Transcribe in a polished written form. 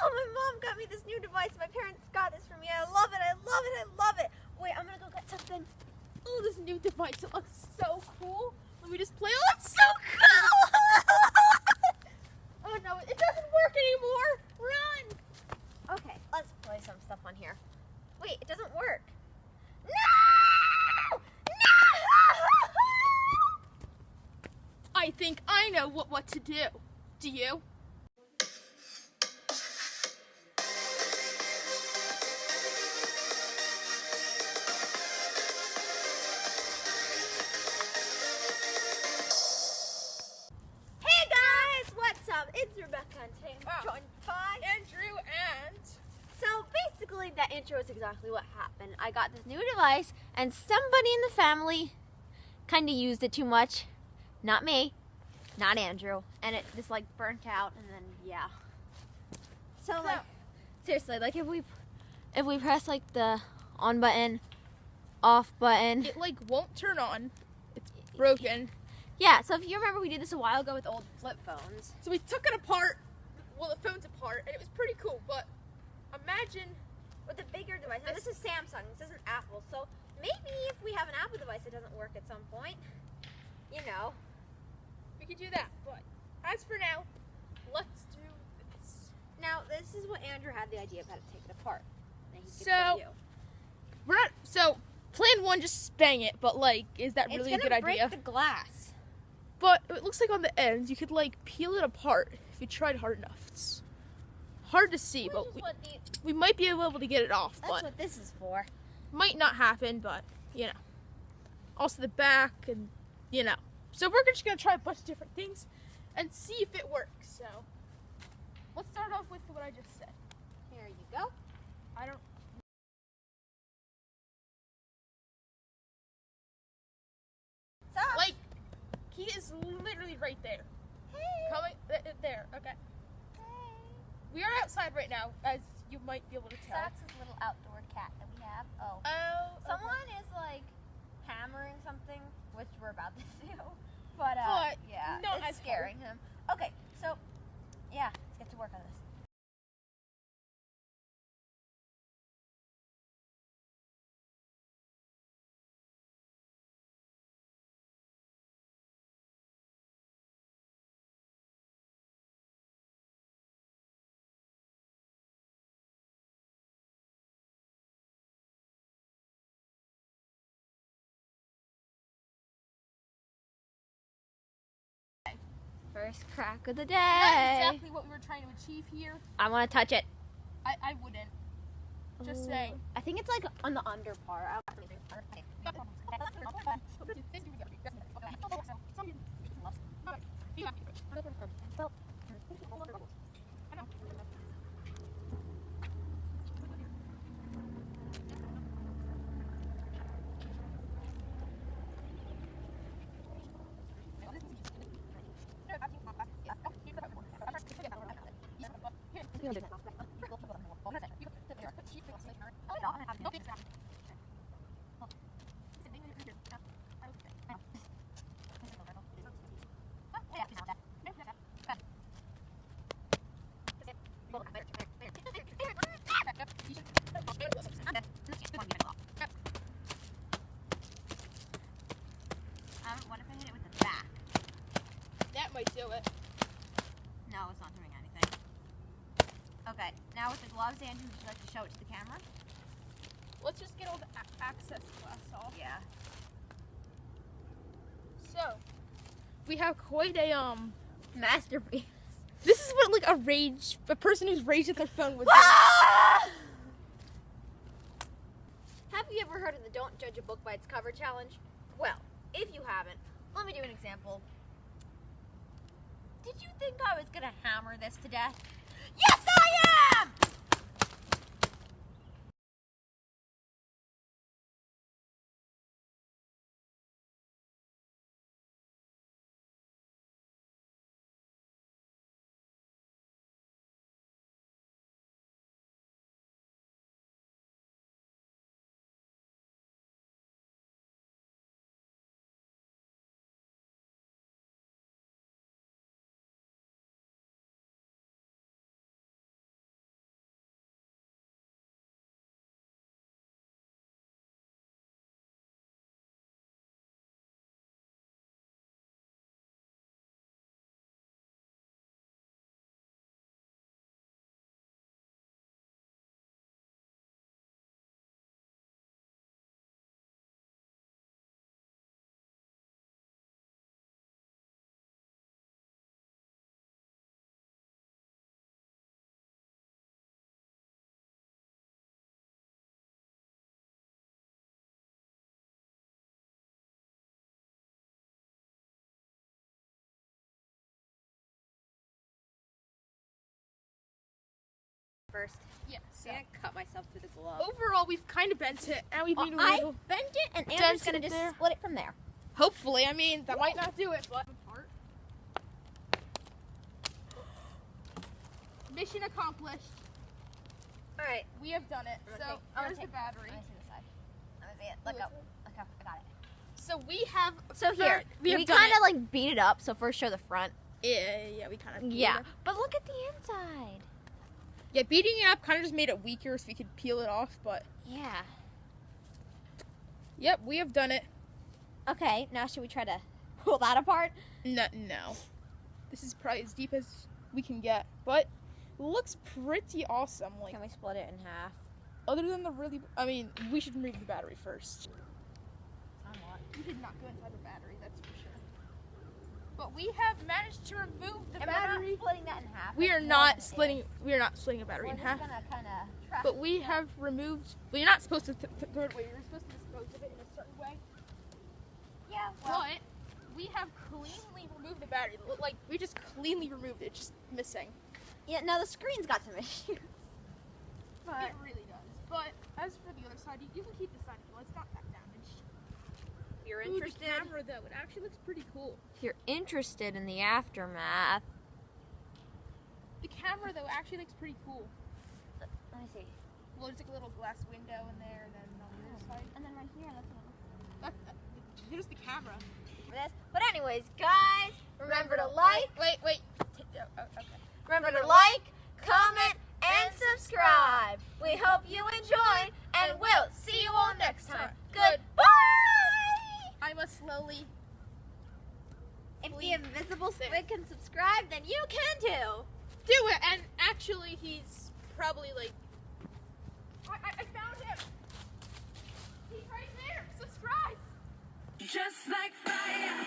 Oh, my mom got me this new device. My parents got this for me. I love it. I love it. I love it. Wait, I'm gonna go get something. Oh, this new device. It looks so cool. Let me just play. Oh, it's so cool. Oh no, it doesn't work anymore. Run. Okay, let's play some stuff on here. Wait, it doesn't work. No! No! I think I know what to do. Do you? Hey guys, what's up? It's Rebecca and today I'm joined by Andrew and... So basically that intro is exactly what happened. I got this new device and somebody in the family kind of used it too much. Not me, not Andrew, and it just like burnt out and then yeah. So like seriously, like if we press like the on button, off button, It like won't turn on. It's broken. yeah, so if you remember we did this a while ago with old flip phones. So we took it apart, well the phone's apart, and it was pretty cool, but imagine With a bigger device. Now this is Samsung, this isn't Apple, so maybe if we have an Apple device it doesn't work at some point. You know. we could do that, but as for now, let's do this. Now this is what Andrew had the idea of how to take it apart. Now he's So, gonna show you. We're not, so plan one, just bang it, but like, is that really a good It's gonna idea? break the glass. But it looks like on the ends, you could like peel it apart if you tried hard enough. It's hard to see, Which but is what the, we might be able to get it off, that's but what this is for. might not happen, but you know. Also the back and you know. So we're just gonna try a bunch of different things and see if it works. So let's start off with what I just said. Here you go. I don't What's up? like he is literally right there. Hey. Coming there, okay. We are outside right now, as you might be able to tell. That's this little outdoor cat that we have. Oh. Oh, Someone is like hammering something, which we're about to do. But yeah, not it's as scaring him. Okay, so yeah, let's get to work on this. First crack of the day. Not exactly what we were trying to achieve here. I want to touch it. I wouldn't. Just saying. I think it's like on the under part. What if I hit it with the back? That might do it. No, it's not doing anything. Okay, now with the gloves, Andrew, would you like to show it to the camera? Let's just get all the access glass off. Yeah. So, we have quite a Masterpiece. This is what like a person who's raged at their phone would do. Have you ever heard of the Don't Judge a Book by its Cover challenge? Well, if you haven't, let me do an example. Did you think I was gonna hammer this to death? Yes, I am! first. Yeah. See, I cut myself through the glove. Overall, we've kind of bent it, and we've made a I little. bent it, and Andrew's dented gonna it just there. split it from there. Hopefully, I mean that might not do it, but apart. Mission accomplished. All right. We have done it. I'm So gonna take- I'm there's gonna the battery. Let me see the side. Let me see it. Look Ooh, up. it's- Look up. I got it. So we have. So here, we have we done kind it. of like beat it up. So first show the front. Yeah, we kind of. Yeah. But look at the inside. Yeah, beating it up kind of just made it weaker, so we could peel it off. But Yeah. yep, we have done it. Okay. Now should we try to pull that apart? No. This is probably as deep as we can get, but it looks pretty awesome. Like, Can we split it in half? other than the really, I mean, we should remove the battery first. Somewhat. We did not go inside the battery, that's for sure. But we have managed to remove the And we're battery. not splitting that in half. We like are one not is. splitting. We are not splitting a battery We're in just half. gonna kind of trap. But we have removed. Well, you're not supposed to throw it away. You're supposed to dispose of it in a certain way. Yeah. Well. But we have cleanly removed the battery. Like we just cleanly removed it, just missing. Yeah. No, the screen's got some issues. But It really does. But as for the other side, you can keep the side if you want. It's not that damaged. if you're Ooh, interested, the camera though, it actually looks pretty cool. if you're interested in the aftermath, The camera though actually looks pretty cool. let me see. Well, there's like a little glass window in there, and then on the other side, And then right here, that's a little. there's the camera. For this. But anyways, guys, remember to like. Wait. Okay. Remember to like, comment, and subscribe. We hope you enjoyed, and we'll see you all next time. Goodbye! I must slowly. If the invisible squid can subscribe, then you can too. Do it, and actually, he's probably like. I found him. He's right there. Subscribe. Just like fire.